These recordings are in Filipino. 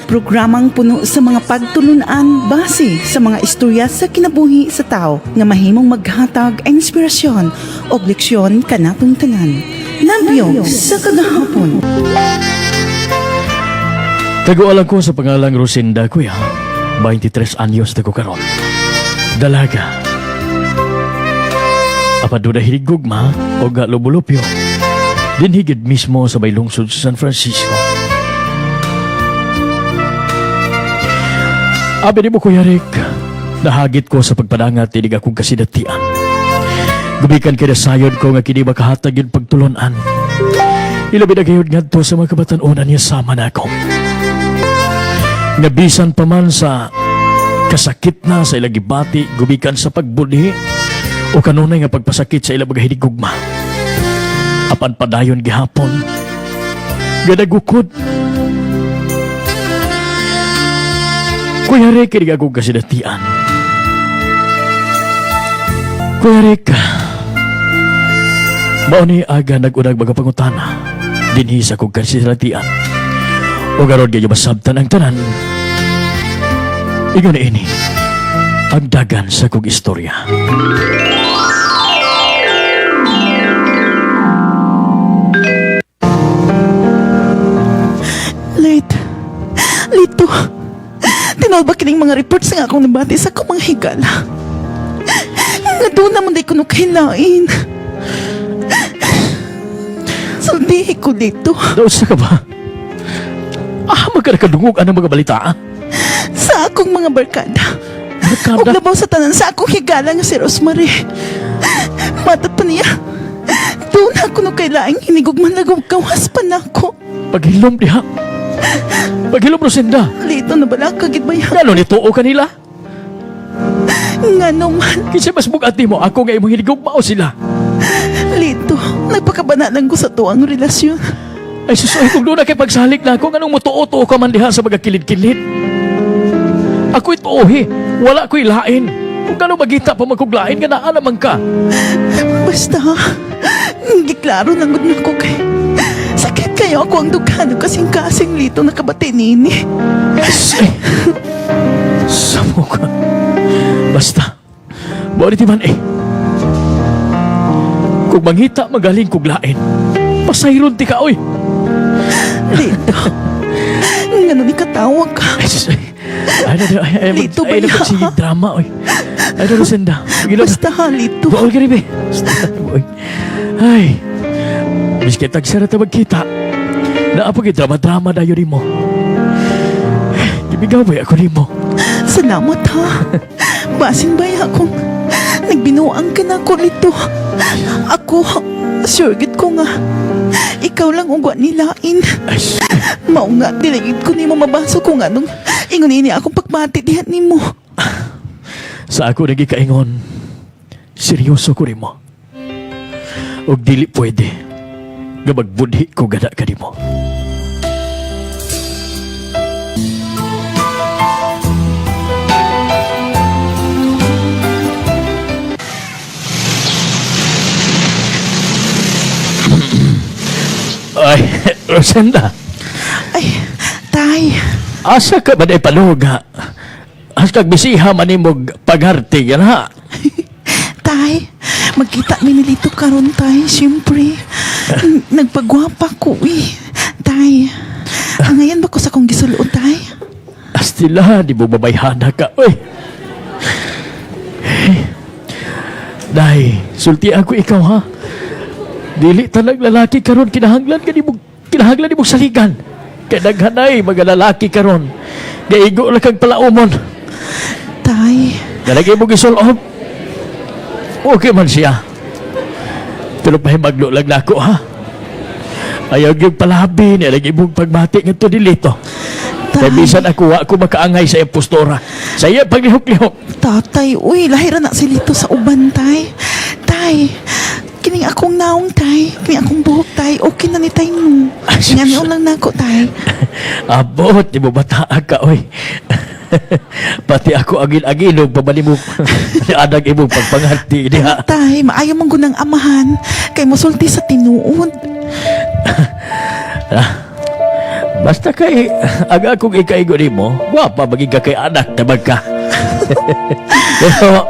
Programang puno sa mga pagtulunan base sa mga istorya sa kinabuhi sa tao nga mahimong maghatag inspirasyon o leksyon kanatong tanan. Nabiyog sa kagahapon. Tagualang ko sa pangalang Rosinda, kuya. 23 anyos na ko karon. Dalaga. Apaduna hinigugma o galubulupyo. Dinhigid mismo sa may lungsod sa San Francisco. Abi ni mo, Kuya Rick, nahagit ko sa pagpadangat tinig akong kasidatian. Gubikan kaya sayod ko nga kini makahatag yung pagtulunan. Ilabi na gayod nga to sa mga kabatanunan niya sama na ako. Nabisan pa man sa kasakit na sa ilang gibati, gubikan sa pagbudi o kanunay nga pagpasakit sa ilang mga hinigugma. Apan padayon gihapon, ganagukod. Kuya Rick, kinig akong kasidatian. Kuya Rick, mauni aga nag-unag mga pangutana, dinhi sa akong kasidatian. O garon kayo masabtan ang tanan. Iyon na ini, ang dagan sa kong istorya. Lito, tinawag ba kining mga reports nga akong nabati sa akong mga higala? Nga doon naman di ko nukahilain. Saldihi ko dito. Nausa ka ba? Magkakadungog ang mga balita, Sa akong mga barkada. Barkada? Huwag labaw sa tanan sa akong higala nga si Rosemary. Matat pa niya. Doon ako nukahilain, hinigugman lagong kawas pa na ako. Paghilom diha. Paghilom, Rosinda. Lito na bala kagit ba yan? Gano'n ituo kanila? Nga naman. Kasi mas bugati mo ako nga imong hinigugmao sila. Lito, nagpakabanalan ko sa tuwang relasyon. Ay susuhay kung doon na kay pagsalik na ako, anong mutuo-tuo ka man diha sa mga kilid-kilid. Ako'y tuohi, wala ko'y lain. Kung gano'ng magita pa magkuglain, nga naa naman ka. Basta, hindi klaro lang na ko kay... Sakit kayo ako ang dugano kasing-kasing Lito nakabati nini. Ay, samo ka. Basta, bawaliti man kung mangita magaling kuglain, pasayron ti ka, oy. Lito, nga nung ikatawag ka. Lito ba ay, niya? sige, drama, oy. Ay, Rosinda. Basta ha, Lito. Bawal ka rin, be. Basta, oy. Ay, miski tagsara ta magkita, naapag drama-drama na yun mo. Ibigaw ba ako rin mo? Salamat ha. Basing ba akong nagbinuang ka na ko, Lito. Ako, sure gid ko nga. Ikaw lang ugwa nilain. Ay, Mao nga, diligid ko ni mo mabaso ko nga nung ingon ini akong pagmati dihan ni mo. sa ako nagikaingon, seryoso ko rin mo. Og dili pwede nga magbudhi ko gada ka mo. Ay, Rosenda. Ay, tay. Asa ka ba na ipaluga? As kag bisiha manimog pagharti yan ha? Tay, magkita mi ni Lito karon tay, siyempre. Nagpagwapa ko Tay, ngayon ba ko sa kong gisulo tay? Astila, di mo babayhana ka. Uy! Day, sulti ako ikaw ha. Dili talag lalaki karon kinahanglan di mo saligan. Kay daghanay mga lalaki karon. Gaigo lang kag palaumon. Tay, Dalagay mo gisulob. Okay man siya. Pero pahimaglo lang na ako ha. Ayaw yung palabi niya lagi mong pagmati ng to dilito. Kaya bisan ako makaangay sa iyong postura. Sa iya paglihok-lihok. tatay, lahira na si Lito sa uban tay. Tay, kining akong naong tay, kining akong buhok tay, okay na ni tay mo. Ngayon lang na ako tay. Abot, di mo bataa ka, oy. Pati ako agil-agilog, pabali mo adag imong pagpanghati diha. Tay, maayo mong gunang amahan, kay mosulti sa tinuod. Basta kay aga akong ikaigo nimo, wapa maging ka kay anak na magka. Pero,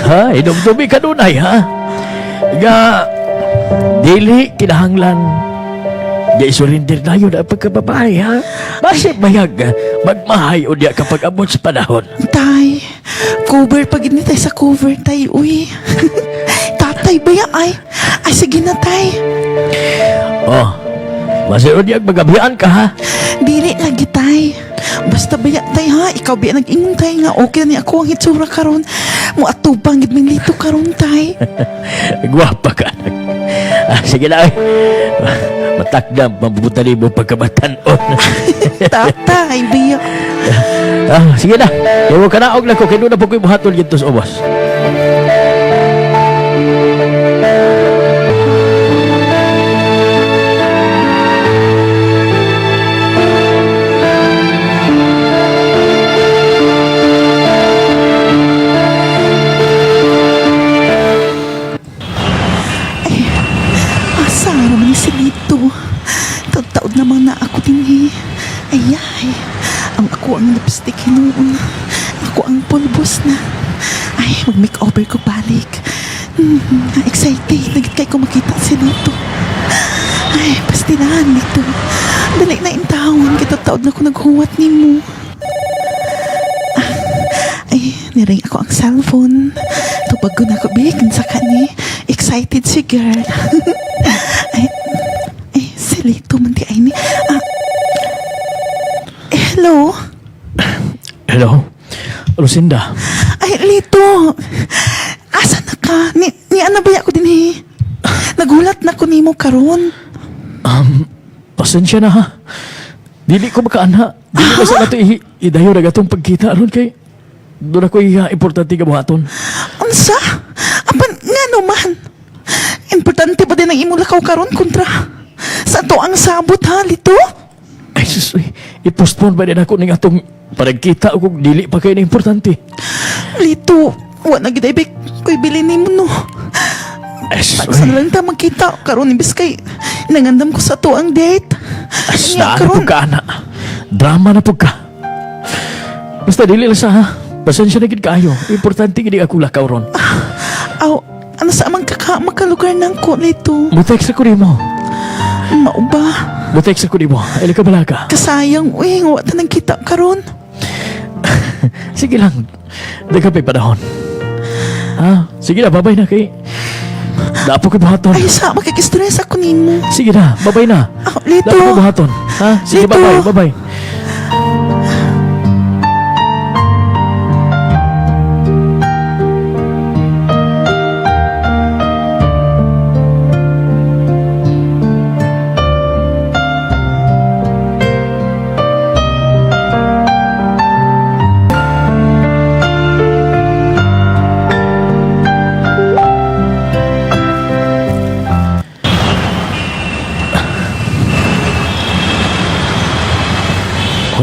ha, inom-dumi ka dunay, ha? Nga, dili kinahanglan. Di surrender na yun ang pagkababae, ha? Basi mayag, magmahay o diya kapag abot sa panahon. Tay, cover pag ini tay sa cover, tay, uy. Tatay ba ya, ay? Ay, sige na, tay. Oh, basi o diya magabihan ka, ha? Dili lagi, tay. Basta ba ya, tay, ha? Ikaw ba nag-ingon, tay, nga okay na ni ako ang itsura karon. Mo atubang gid ming lito karon, tay. Gwapa ka, anak. Sige na, ay. Matakdam, mabubuta rin mo pagkabatanon. Tatay, biya. Sige na. Ewan ka na, og na ko. Kaya doon na po ko'y buhaton dito sa ubos. Asa naman ni si Lito? Taud-taud naman na ako din, Ayay, ang ako ang lipstick noon. Ako ang pulbos na. Ay, mag-makeover ko balik. Excited. Nagit kay ko makita si Lito. Ay, pastinahan Lito. Dali na intawon. Kita taod na ko naghuwat ni mo. Ay, niring ako ang cellphone. Tupag ko na ko bigin sa kani. Excited si girl. ay, si Lito man di ay ni. Hello? Hello? Lucinda? Ay, Lito. Asa na ka? Ni ano ba ako din Nagulat na ko nimo karon. Pasensya na, ha? Dili ko makaana. Dili ko sa nato idayo na gatong pagkita aron kay doon ako importante ka buhaton. Unsa? Apan nga naman. Importante ba din ang imo lakaw karon kontra sa to ang sabot, ha, Lito? Ay, sus, i-postpone ba din ako ng atong paragkita o kung dili pa kayo na importante. Lito, wa na gid ay ko'y bilin nimo, no. Ay, sus, Saan lang ta magkita karon imbis kay nangandam ko sa to ang date. as Nya, na po ka, ana. Drama na po ka. Basta dili lang sa, ha? Pasensya na gid kaayo. Importante gid ako lakaw ron. Aw, ano sa amang makalugar ng ko, Lito? Butex ako nimo. Mao ba? Butex ako nimo. Ay, ka balaga. Kasayang, uy, wa ta nang kita karon. Sige lang. Dagapay panahon. Ha? Sige na, babay na kay. Dapo ko buhaton. Ay, sa makikistress ako nimo. Sige na, babay na. Aw, Lito. Dapo ko buhaton. Ha? Sige, Lito. babay, babay.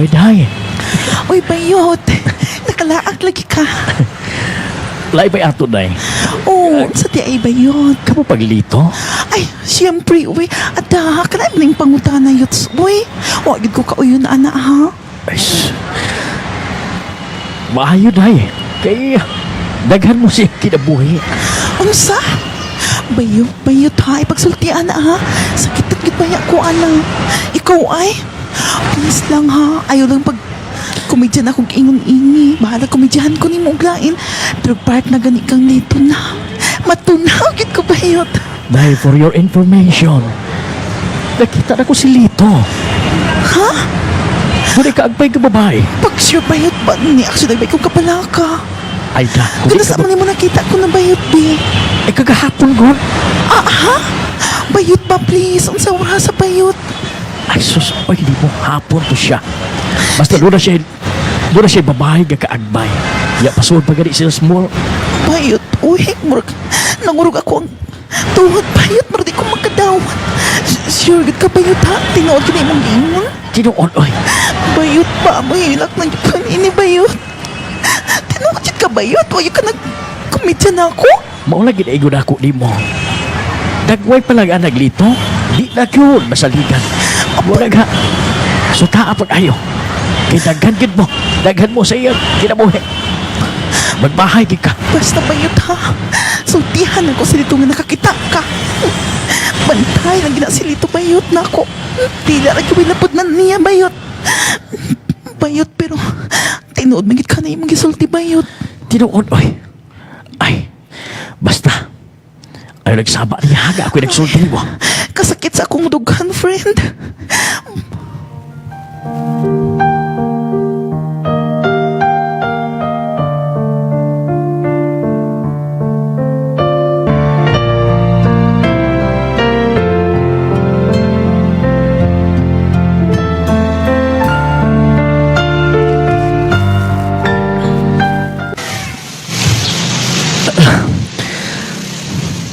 Hoy, day. Uy, bayot. Nakalaag lagi ka. Lai pa'y ato, day. Oo, sa di ay bayot. Kamu paglito? Ay, siyempre, uy. Ada, kanay mo na yung pangutana yuts. Uy, wagid ko kauyon, ana, ha? Ay, maayo, day. Kay, daghan mo siya kinabuhi. Ano sa? Bayot, ha? Ipagsultian na, ha? Sakit at gitbaya ko, ana. Ikaw ay? Please lang, ha? Ayaw lang pag komedyan akong ingon-ingi. Bahala komedyahan ko ni mo uglain. Pero part na gani kang Lito na. Matunaw, git ko bayot. Day, for your information, nakita na ko si Lito. Ha? Muli ka agpay ka babae. Pag sure bayot ba? Ni actually, bay kong kapalaka. Ay, da. Kaya sa man mo nakita ko na bayot, be. Ay, kagahapon, gon. Ha? Bayot ba, please? Ang sawa sa bayot. Ay, sus, ay, hindi mo hapon to siya. Basta doon na siya babae ka kaagbay. Ya, pasuod pa gani sila small. Bayot, uy, murag, nangurog ako ang tuhod, bayot, murag di ko magkadawat. Sure, gid ka bayot, ha? Tinood ka na imong gingon. Tinuon, oy. Bayot ba? Mahilak na yung kanini, bayot. Tinood ka bayot, huwag ka nag-komedya na ako. Maula ginaigo na ako ni mo. Dagway pa lang ang naglito. Di na yun, masaligan. Mura ka. So taa pag-ayo. Kay daghan mo sa iya kinabuhi. Magbahay gid ka. Basta bayot ha. Sultihan ako sa Lito nga nakakita ka. Bantay lang gina si Lito bayot na ako. Tila rin kami napod na niya bayot. Bayot pero tinuod magit ka na yung gisulti bayot. Tinuod, oy. Ay, basta. Ayaw nagsaba niya haga ako'y nagsulti mo. Kasakit sa akong dughan, friend.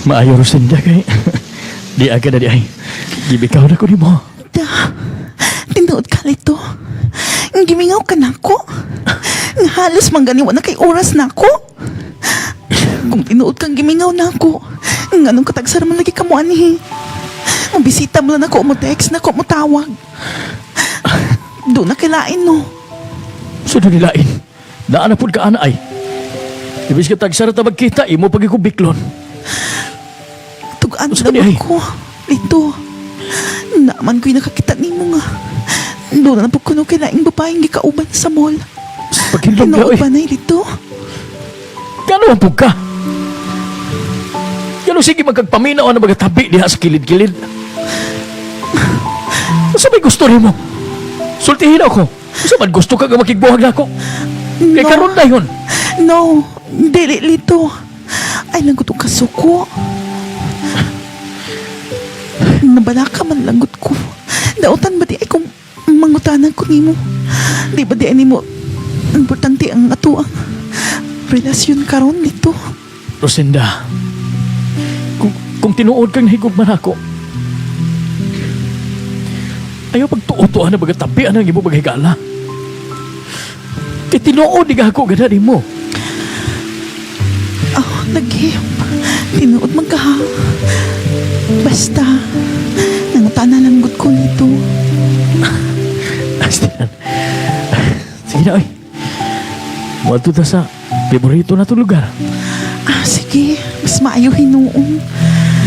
Maayo Rosinda kay. Di aga na di ay. Gibikaw na ko ni mo. Da, tinuod ka Lito. Gimingaw ka na ko. Nga halos mangganiwa na kay oras na ko. Kung tinuod kang gimingaw na ko, nganong katagsar man lagi ka mo ani. Ang bisita mo lang ako, mo text na ko, mo tawag. Doon na kilain no. Sunod nilain. Daan na po ka ana ay. Ibig ka tagsara ta magkita, imo pag ikubiklon. Tugaan Basta sa ni ay. ko. Lito, naman ko'y nakakita ni mo nga. Doon na po kuno kilaing babaeng gikauban sa mall. Pagkilong ka, Tinuod oy. ba na Lito? Gano'n ang ka? Gano'n sige magkagpaminaw na magatabi diha sa kilid-kilid. Masa may gusto rin mo? Sultihin ako. Masa man gusto ka nga makigbuhag na ako? Kay No. karon na yun. No, dili Lito. Ay lang ko itong kasuko. Nabalaka man langgot ko. Dautan ba di ay kung mangutanan ko nimo? Di ba di ay nimo importante ang ato ang relasyon karon Lito? Rosinda, kung tinuod kang higugman ako, ayaw pagtuotoan na magatabi ang imo maghigala. Kay tinuod di ka ako gananin mo. Oh, nagihip. Tinuod magkaha. Basta, nangutanan langgot ko Lito. Astian. Sige na, oy. Muadto ta sa paborito na to lugar. Ah, sige. Mas maayo hinuon.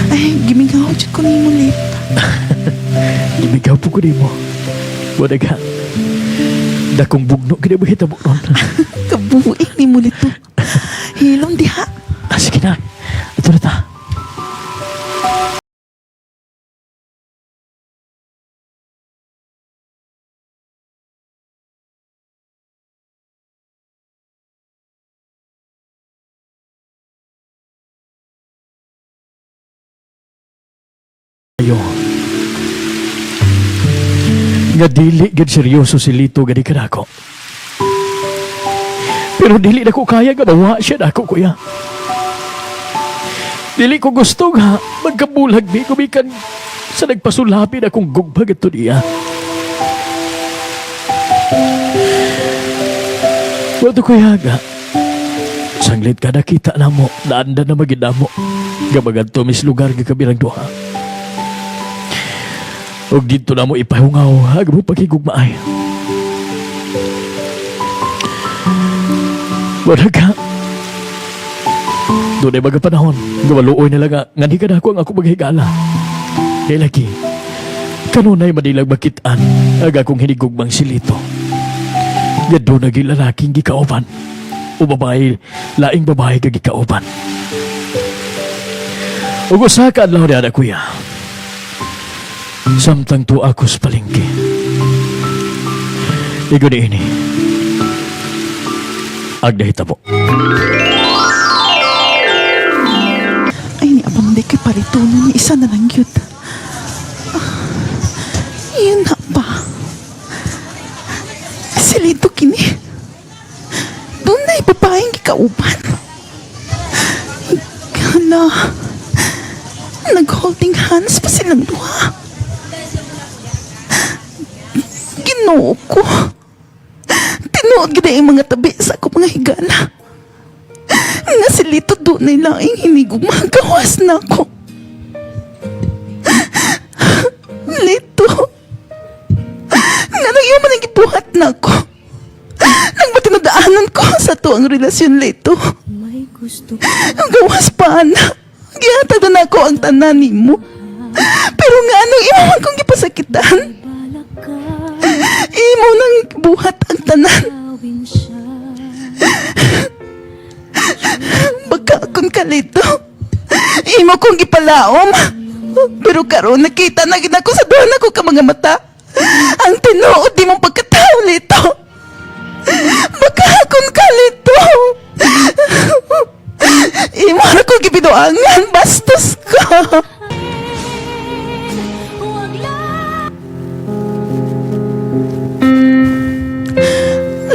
Ay, gimingaw dyan ko nimo Lit. Ibigaw po ko mo. Wala ka. Dakong bugno kinabuhita mo ron. Kabuik ni mo Lito. Hilom diha. Sige na. Ito na ta. Ayo. Nga dili gid seryoso si Lito gadi kadako. Pero dili na ko kaya nga bawa siya na ako, kuya. Dili ko gusto nga magkabulag mi kumikan sa nagpasulapin akong gugbag ito niya. Wato kuya nga, sanglit ka nakita na mo, naanda na magina mo. Gamagan to mis lugar nga kabilang duha. Og dito na mo ipahungaw, hag mo pagigugmaay. Wala ka. Doon ay magapanahon, gawaluoy na lang nga di ka na ako ang ako maghigala. Kaya lagi, kanunay madilang makitaan, ag akong hinigugmang silito. Nga doon naging lalaking gikauban, o babae, laing babae gagikauban. Ug usa ka adlaw na kuya. Samtang tu ako sa palengke. Igo ni ini. Agdahita po. Ay, ni abang di kay parituno ni isa na lang yun. Yun na pa. Si Lito kini. Doon na ipapaing kikauban. Hala. Nag-holding hands pa silang duha. Ginoo ko. Tinuod gina yung mga tabi sa ako mga higala. Nga si Lito doon ay laing hinigong magawas na ako. Lito. Nga nang ko sa tuang relasyon lito. Ang gawas pa na. Gihatag na ako ang tanan nimo. Pero nga anong imo man kong gipasakitan? Imo nang buhat ang tanan. Bagkakon ka lito. Imo kong gipalaom. Pero karon nakita na gid ako sa duha na ko ka mga mata. Ang tinuod di mong pagkatao lito. Bagkakon ka lito. Imo na ko gibinuangan, bastos ka.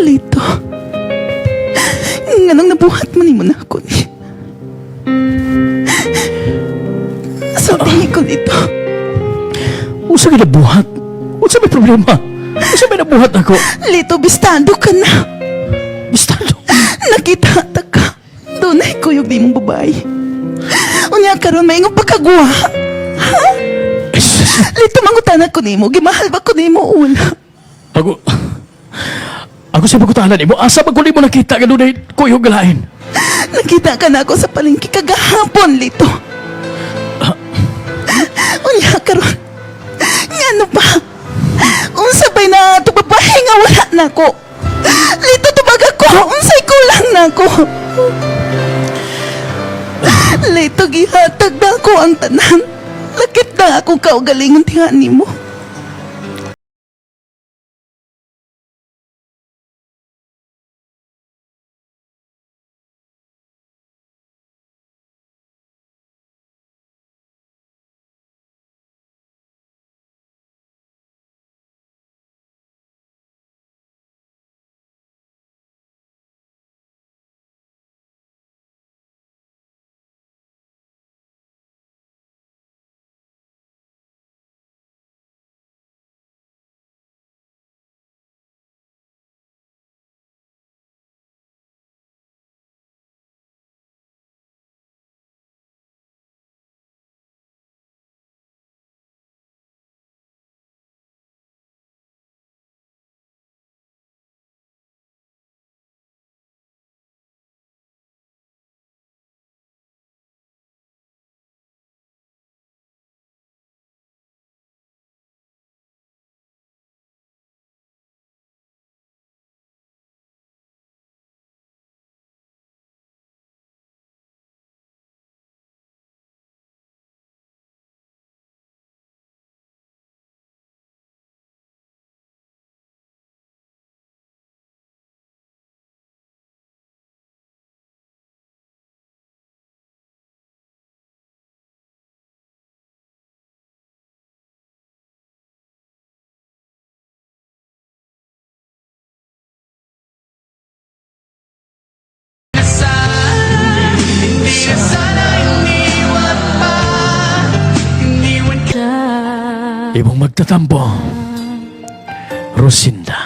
Lito. Nganong nabuhat man nimo na ako ni. Sabihin ko dito. Usa ka nabuhat? Usa may problema? Usa may nabuhat ako? Lito, bistado ka na. Bistado? Nakita ta ka. Dunay kuyog di mong babae. Unya karon may ingong pagkagwa. Ha? Lito, mangutan ako nimo. Gimahal ba ko nimo una? Ako sa pagkutalan mo, asa pagkuli mo nakita ka doon kuyog galain? Nakita ka na ako sa palengke kagahapon, Lito. Unya karon. Ngano ba? Unsa bay na to babae nga wala na ko. Lito, tubag ako. Unsay kulang na ko. Lito, gihatag na ako ang tanan. Lakit na ako kaugalingon tinga nimo. Imong magtatampo, Rosinda.